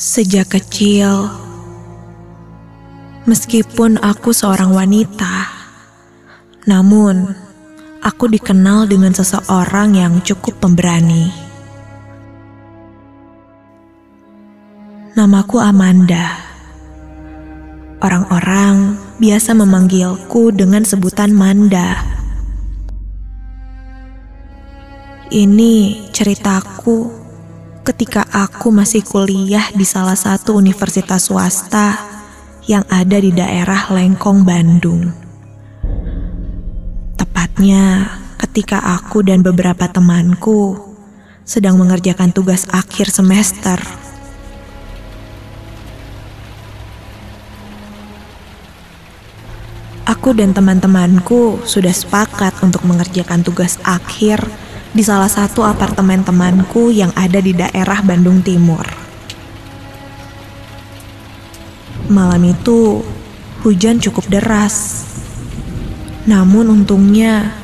Sejak kecil, meskipun aku seorang wanita, namun aku dikenal dengan seseorang yang cukup pemberani. Namaku Amanda. Orang-orang biasa memanggilku dengan sebutan Manda. Ini ceritaku ketika aku masih kuliah di salah satu universitas swasta yang ada di daerah Lengkong, Bandung. Tepatnya ketika aku dan beberapa temanku sedang mengerjakan tugas akhir semester. Aku dan teman-temanku sudah sepakat untuk mengerjakan tugas akhir di salah satu apartemen temanku yang ada di daerah Bandung Timur. Malam itu hujan cukup deras. Namun untungnya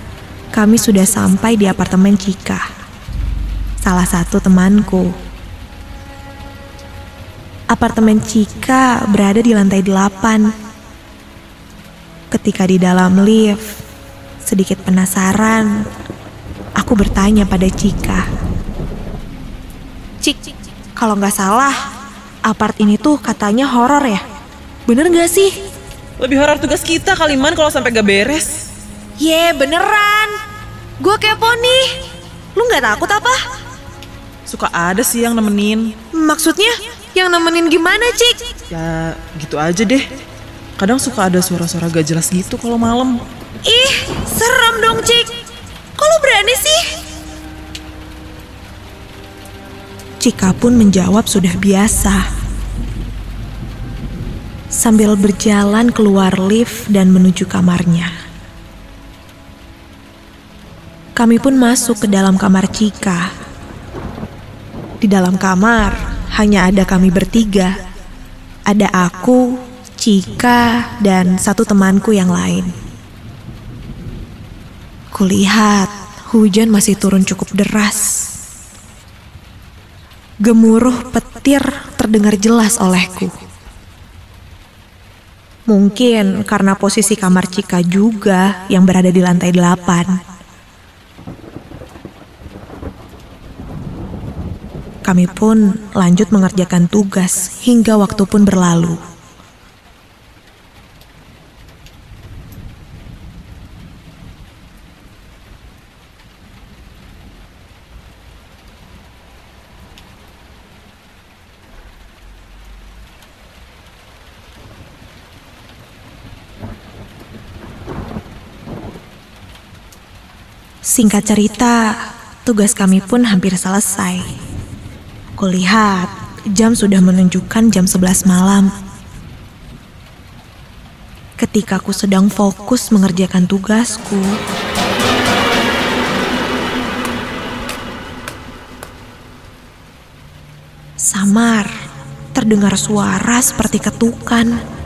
kami sudah sampai di apartemen Cika, salah satu temanku. Apartemen Cika berada di lantai 8. Ketika di dalam lift, sedikit penasaran, aku bertanya pada Cika. Cik, kalau nggak salah, apart ini tuh katanya horor ya? Bener nggak sih? Lebih horor tugas kita kali Man kalau sampai gak beres. Beneran. Gue kepo nih. Lu nggak takut apa? Suka ada sih yang nemenin. Maksudnya yang nemenin gimana, Cik? Ya gitu aja deh. Kadang suka ada suara-suara gak jelas gitu kalau malam. Ih, serem dong, Cik. Kok lu berani sih? Cika pun menjawab sudah biasa. Sambil berjalan keluar lift dan menuju kamarnya. Kami pun masuk ke dalam kamar Cika. Di dalam kamar hanya ada kami bertiga. Ada aku, Cika, dan satu temanku yang lain. Kulihat hujan masih turun cukup deras. Gemuruh petir terdengar jelas olehku. Mungkin karena posisi kamar Cika juga yang berada di lantai 8. Kami pun lanjut mengerjakan tugas hingga waktu pun berlalu. Singkat cerita, tugas kami pun hampir selesai. Kulihat jam sudah menunjukkan jam 11 malam. Ketika aku sedang fokus mengerjakan tugasku, samar terdengar suara seperti ketukan.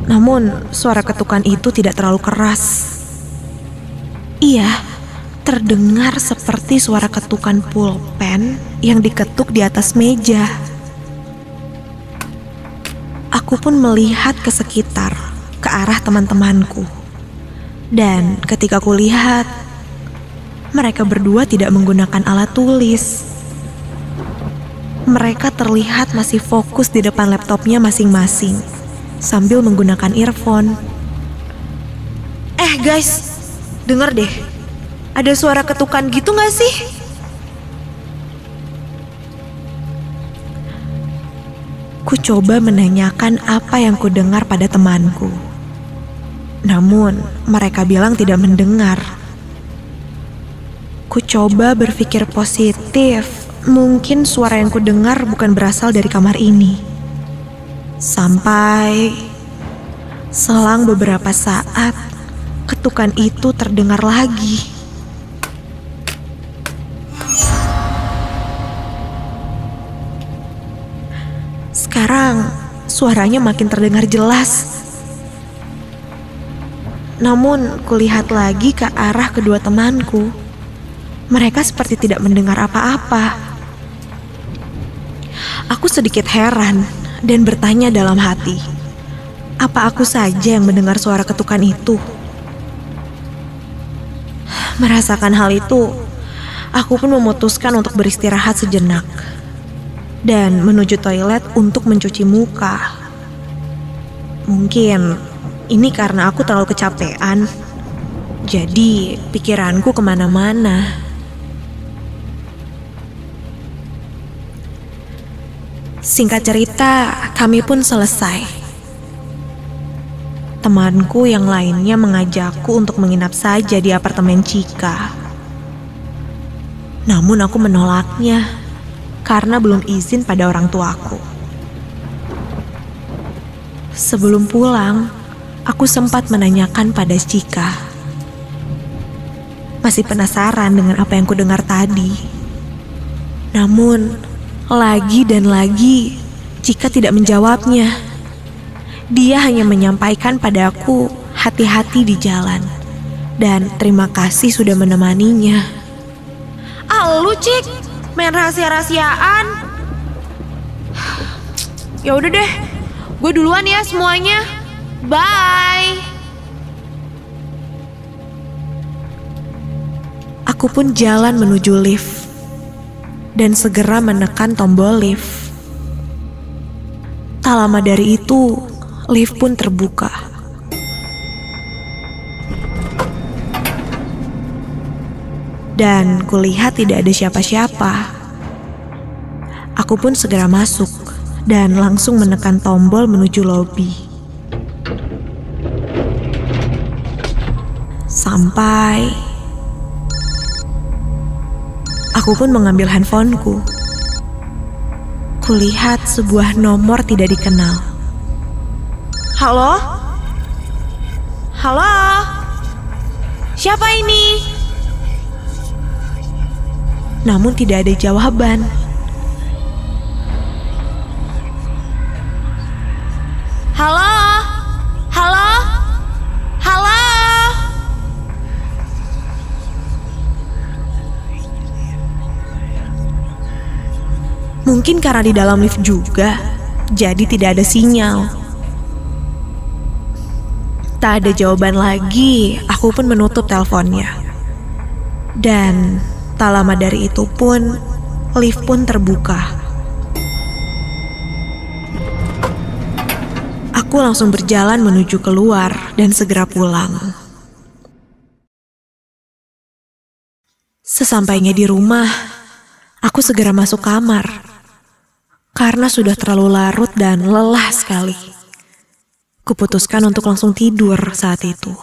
Namun suara ketukan itu tidak terlalu keras. Iya, terdengar seperti suara ketukan pulpen yang diketuk di atas meja. Aku pun melihat ke sekitar, ke arah teman-temanku. Dan ketika aku lihat, mereka berdua tidak menggunakan alat tulis. Mereka terlihat masih fokus di depan laptopnya masing-masing, sambil menggunakan earphone. Guys, denger deh. Ada suara ketukan gitu gak sih? Ku coba menanyakan apa yang ku dengar pada temanku. Namun, mereka bilang tidak mendengar. Ku coba berpikir positif. Mungkin suara yang ku dengar bukan berasal dari kamar ini. Sampai selang beberapa saat, ketukan itu terdengar lagi. Sekarang suaranya makin terdengar jelas. Namun kulihat lagi ke arah kedua temanku. Mereka seperti tidak mendengar apa-apa. Aku sedikit heran dan bertanya dalam hati, apa aku saja yang mendengar suara ketukan itu? Merasakan hal itu, aku pun memutuskan untuk beristirahat sejenak dan menuju toilet untuk mencuci muka. Mungkin ini karena aku terlalu kecapean, jadi pikiranku kemana-mana. Singkat cerita, kami pun selesai. Temanku yang lainnya mengajakku untuk menginap saja di apartemen Chika. Namun aku menolaknya karena belum izin pada orang tuaku. Sebelum pulang, aku sempat menanyakan pada Chika. Masih penasaran dengan apa yang kudengar tadi. Namun, lagi dan lagi, Chika tidak menjawabnya. Dia hanya menyampaikan padaku hati-hati di jalan dan terima kasih sudah menemaninya. Lu Cik, main rahasia-rahasiaan. Ya udah deh, gue duluan ya semuanya. Bye. Aku pun jalan menuju lift dan segera menekan tombol lift. Tak lama dari itu, lift pun terbuka. Dan kulihat tidak ada siapa-siapa. Aku pun segera masuk dan langsung menekan tombol menuju lobi. Sampai aku pun mengambil handphoneku. Kulihat sebuah nomor tidak dikenal. Halo? Halo? Siapa ini? Namun tidak ada jawaban. Halo? Halo? Halo? Mungkin karena di dalam lift juga, jadi tidak ada sinyal. Tak ada jawaban lagi, aku pun menutup teleponnya. Dan tak lama dari itu pun, lift pun terbuka. Aku langsung berjalan menuju keluar dan segera pulang. Sesampainya di rumah, aku segera masuk kamar. Karena sudah terlalu larut dan lelah sekali. Kuputuskan untuk langsung tidur saat itu.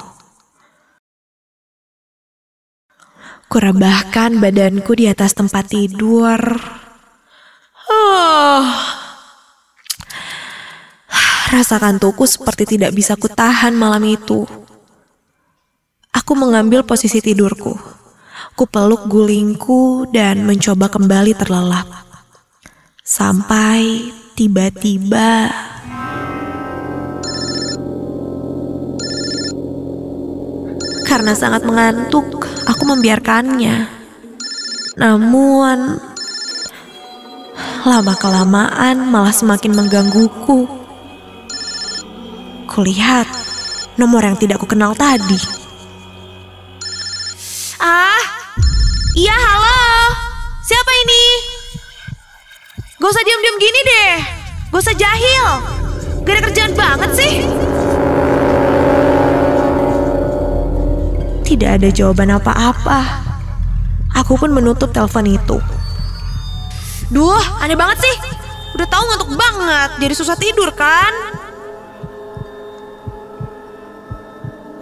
Kurebahkan badanku di atas tempat tidur. Rasa kantukku seperti tidak bisa kutahan malam itu. Aku mengambil posisi tidurku. Kupeluk gulingku dan mencoba kembali terlelap. Sampai tiba-tiba karena sangat mengantuk, aku membiarkannya. Namun lama-kelamaan malah semakin menggangguku. Kulihat nomor yang tidak kukenal tadi. Iya halo. Siapa ini? Gak usah diam-diam gini deh. Gak usah jahil. Gak ada kerjaan banget sih. Tidak ada jawaban apa-apa. Aku pun menutup telepon itu. Duh, aneh banget sih. Udah tahu ngantuk banget, jadi susah tidur kan?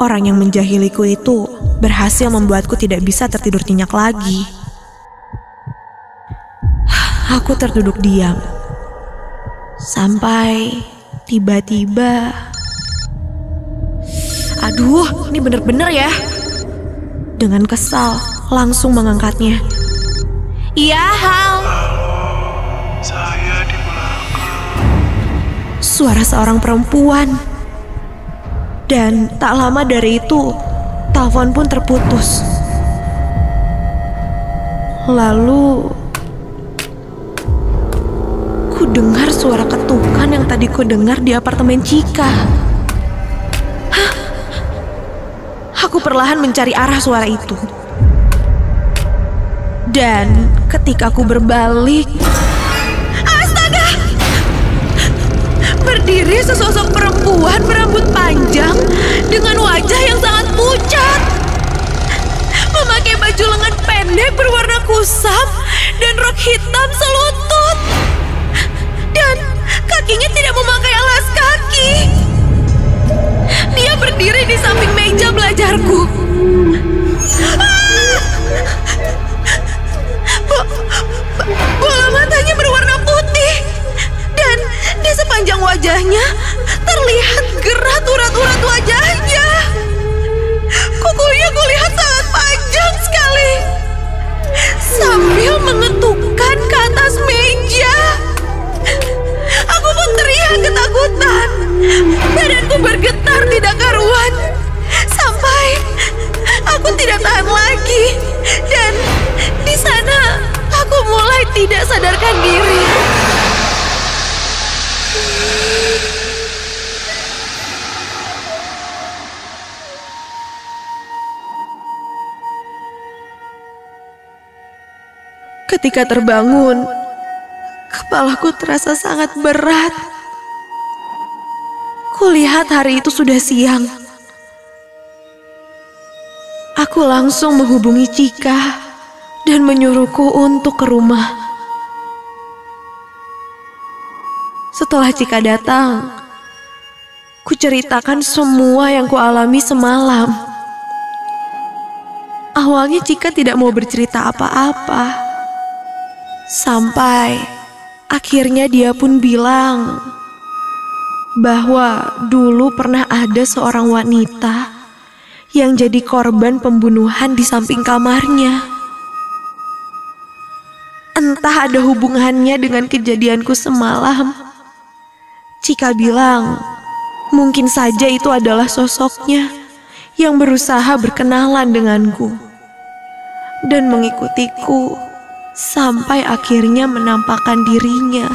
Orang yang menjahiliku itu berhasil membuatku tidak bisa tertidur nyenyak lagi. Aku terduduk diam. Sampai tiba-tiba... Aduh, ini bener-bener ya. Dengan kesal, langsung mengangkatnya. Iya, Hal. Saya di belakang. Suara seorang perempuan. Dan tak lama dari itu, telepon pun terputus. Lalu, Ku dengar suara ketukan yang tadi ku dengar di apartemen Cika. Hah? Aku perlahan mencari arah suara itu. Dan ketika aku berbalik, astaga! Berdiri sesosok perempuan berambut panjang dengan wajah yang sangat pucat. Memakai baju lengan pendek berwarna kusam dan rok hitam selutut. Dan kakinya tidak memakai alas kaki. Dia berdiri di samping meja belajarku. Bola matanya berwarna putih. Dan di sepanjang wajahnya terlihat gerak urat-urat wajahnya. Kukunya kulihat sangat panjang sekali. Sambil mengetukkan ke atas meja. Aku pun teriak ketakutan. Badanku bergetar tidak karuan. Sampai aku tidak tahan lagi. Dan di sana aku mulai tidak sadarkan diri. Ketika terbangun, kepalaku terasa sangat berat. Kulihat hari itu sudah siang. Aku langsung menghubungi Cika dan menyuruhku untuk ke rumah. Setelah Cika datang, kuceritakan semua yang kualami semalam. Awalnya Cika tidak mau bercerita apa-apa. Sampai akhirnya dia pun bilang bahwa dulu pernah ada seorang wanita yang jadi korban pembunuhan di samping kamarnya. Entah ada hubungannya dengan kejadianku semalam. Cika bilang mungkin saja itu adalah sosoknya yang berusaha berkenalan denganku dan mengikutiku sampai akhirnya menampakkan dirinya.